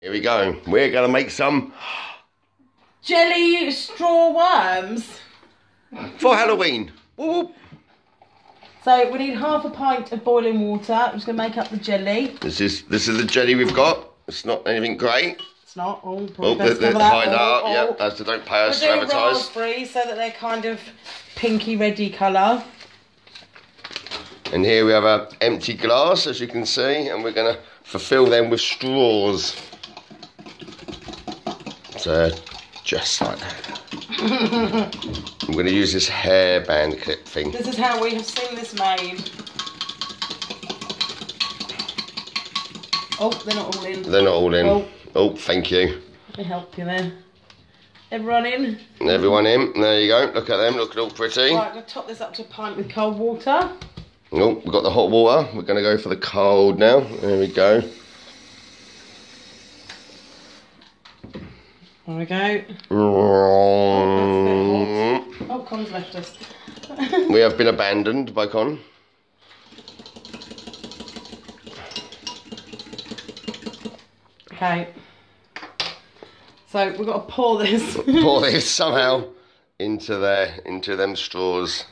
Here we go. We're going to make some jelly straw worms for Halloween. Whoop, whoop. So we need half a pint of boiling water. I'm just going to make up the jelly. This is the jelly we've got. It's not anything great. It's not. Oh, hide that up. Yeah, as they don't pay us to advertise. Raspberry so that they're kind of pinky reddy colour. And here we have an empty glass, as you can see, and we're going to fulfil them with straws. So just like that. I'm going to use this hairband clip thing. This is how we have seen this made. Oh, they're not all in. They're not all in. Oh, thank you. Let me help you there. Everyone in? Everyone in. There you go. Look at them. Looking all pretty. Right, I'm going to top this up to a pint with cold water. Oh, we've got the hot water. We're going to go for the cold now. There we go. There we go. Oh, Con's left us. We have been abandoned by Con. Okay. So we've got to pour this. Pour this somehow into them straws.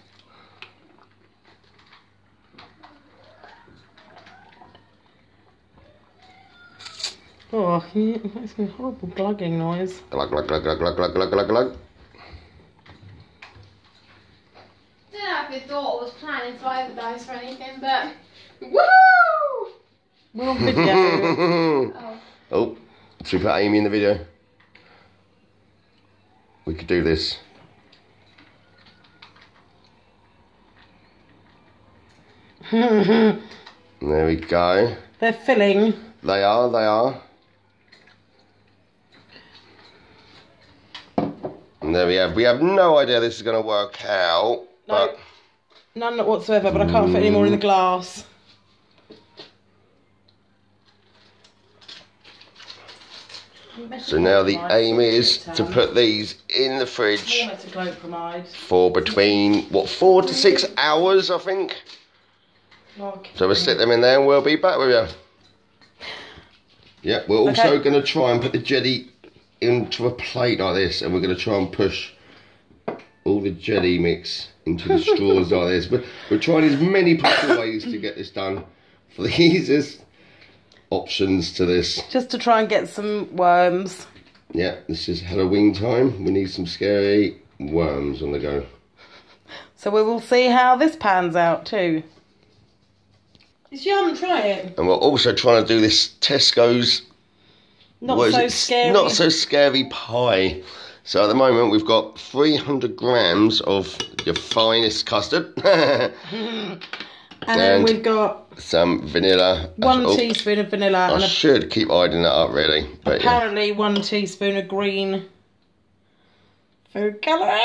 Oh, it makes a horrible glugging noise. Glug, glug, glug, glug, glug, glug, glug, glug, glug. I don't know if you thought I was planning to overdose or anything, but woohoo! We're on video. Oh, should we put Amy in the video? We could do this. There we go. They're filling. They are. And there we have. We have no idea this is going to work out. No, but none whatsoever, but I can't fit any more in the glass. So now the aim is to put these in the fridge for between, 4 to 6 hours, I think. Okay. So we'll stick them in there and we'll be back with you. Yeah, we're also going to try and put the jelly into a plate like this, and we're going to try and push all the jelly mix into the straws like this. But we're trying as many possible ways to get this done for the easiest options to this. Just to try and get some worms. Yeah, this is Halloween time. We need some scary worms on the go. So we will see how this pans out too. It's yum, try it. And we're also trying to do this Tesco's Not so scary pie. So at the moment we've got 300 grams of your finest custard. and then we've got some vanilla. One teaspoon of vanilla. I should keep hiding that up really. But apparently 1 teaspoon of green food colouring.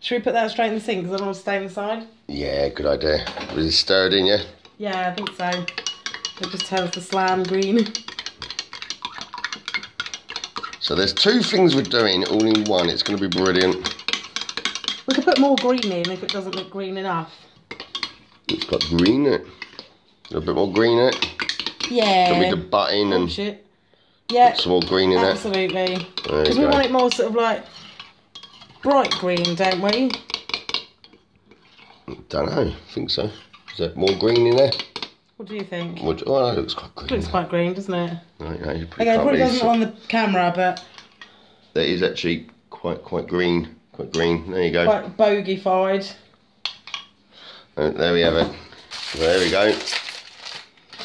Should we put that straight in the sink because I want to stay inside? Yeah, good idea. Was it stirred in, yeah? Yeah, I think so. It just tells the slam green. So there's 2 things we're doing all in one. It's going to be brilliant. We could put more green in if it doesn't look green enough. It's got green in it. A little bit more green in it. Yeah. Can we just butt in and yeah, put some more green in it? Absolutely. Because we want it more sort of like bright green, don't we? Don't know. I think so. Is there more green in there? What do you think? Oh, that looks quite green. It looks quite green, doesn't it? Right, no, okay, it probably doesn't on the camera, but that is actually quite green. Quite green. There you go. Quite bogeyfied. There we have it. So there we go.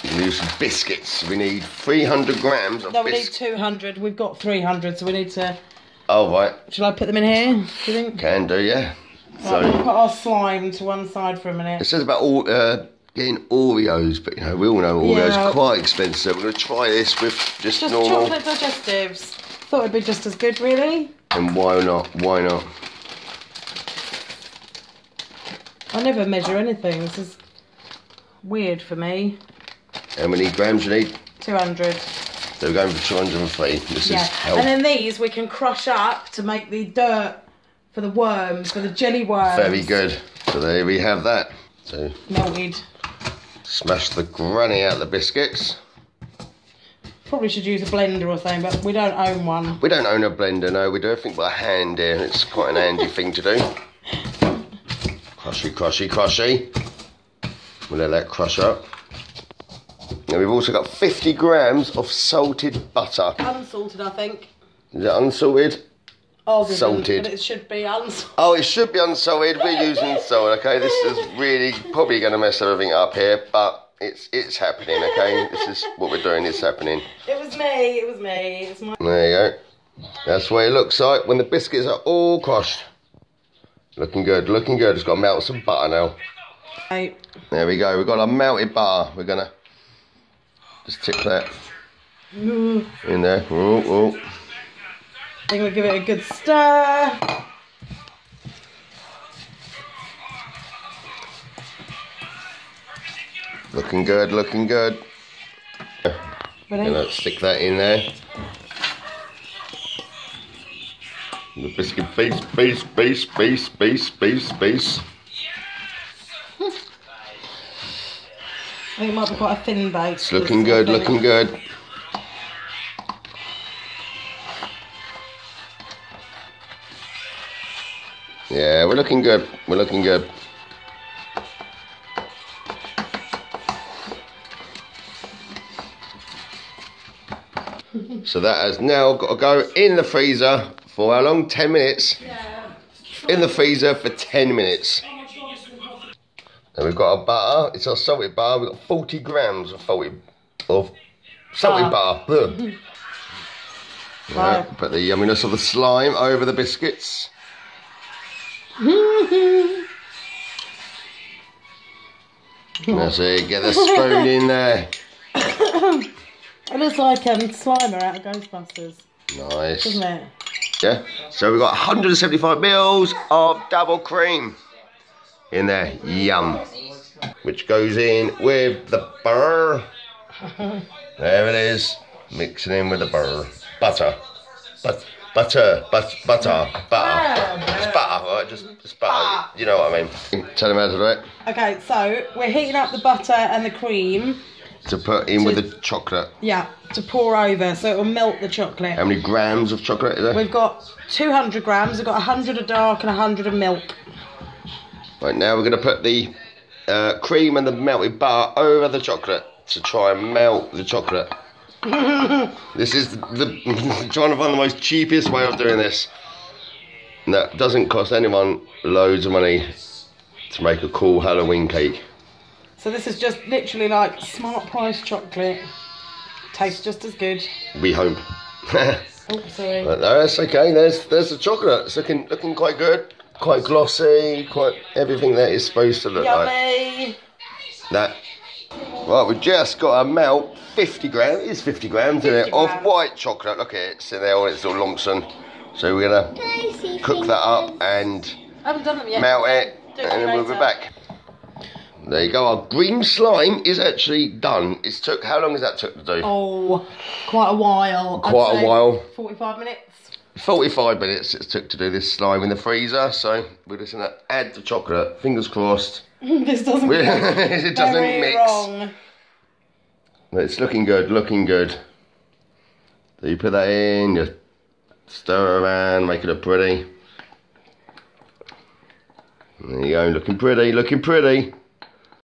We can use some biscuits. We need 300 grams of biscuits. No, we need 200. We've got 300, so we need to... Oh, right. Shall I put them in here, do you think? Can do, yeah. Right, So we'll put our slime to one side for a minute. It says about getting Oreos, but you know, we all know Oreos are quite expensive. We're going to try this with just normal. Chocolate digestives. Thought it'd be just as good, really. And why not? Why not? I never measure anything. This is weird for me. How many grams you need? 200. So we're going for 203. This is hell. And then these we can crush up to make the dirt for the worms, for the jelly worms. Very good. So there we have that. So melted. Smash the granny out of the biscuits. Probably should use a blender or something, but we don't own one. We don't own a blender, no. We do everything by hand here. It's quite an handy thing to do. Crushy, crushy, crushy. We'll let that crush up. Now we've also got 50 grams of salted butter. Unsalted, I think. Is it unsalted? Oh, salted. But it should be unsalted. Oh, it should be unsalted. We're using salt, okay? This is really probably going to mess everything up here, but it's happening, okay? This is what we're doing, it's happening. It was me, it was me. It's my... There you go. That's what it looks like when the biscuits are all crushed. Looking good, looking good. It's got to melt some butter now. Right. There we go. We've got a melted butter. We're going to just tip that in there. Oh. I think we'll give it a good stir. Looking good, looking good. Gonna stick that in there. The biscuit base. I think it might be quite a thin base. It's looking good, looking good. Yeah, we're looking good. We're looking good. So that has now got to go in the freezer for how long? 10 minutes? Yeah. In the freezer for 10 minutes. And we've got our butter. It's our salted butter. We've got 40 grams of salted butter. Right, put the yumminess of the slime over the biscuits. That's it. Get the spoon in there. It looks like Slimer out of Ghostbusters. Nice. Doesn't it? Yeah. So we've got 175 mils of double cream in there. Yum. Which goes in with the butter. There it is. Mixing in with the butter. Butter. Butter. It's butter, right? Just butter. You know what I mean. Tell them how to do it. Okay, so we're heating up the butter and the cream. To put in with the chocolate. Yeah, to pour over, so it'll melt the chocolate. How many grams of chocolate is there? We've got 200 grams. We've got 100 of dark and 100 of milk. Right, now we're going to put the cream and the melted butter over the chocolate to try and melt the chocolate. This is trying to find the most cheapest way of doing this. That doesn't cost anyone loads of money to make a cool Halloween cake. So this is just literally like smart price chocolate. Tastes just as good. We hope. Oh, sorry. But no, that's okay. There's the chocolate. It's looking quite good, quite glossy, quite everything that is supposed to look Yummy. like. That. Right, we've just got to melt 50 grams. It is 50 grams, isn't it? Of white chocolate. Look at it. It's in there all its little lumps. So we're gonna cook that up and I haven't done them yet. melt it, and then we'll be back. There you go, our green slime is actually done. It's took, how long has that took to do? Oh, quite a while. Quite a while. 45 minutes. 45 minutes it took to do this slime in the freezer, so we're just going to add the chocolate, fingers crossed. This doesn't it doesn't mix. Wrong. It's looking good, looking good. So you put that in, you stir around, make it look pretty. There you go, looking pretty, looking pretty.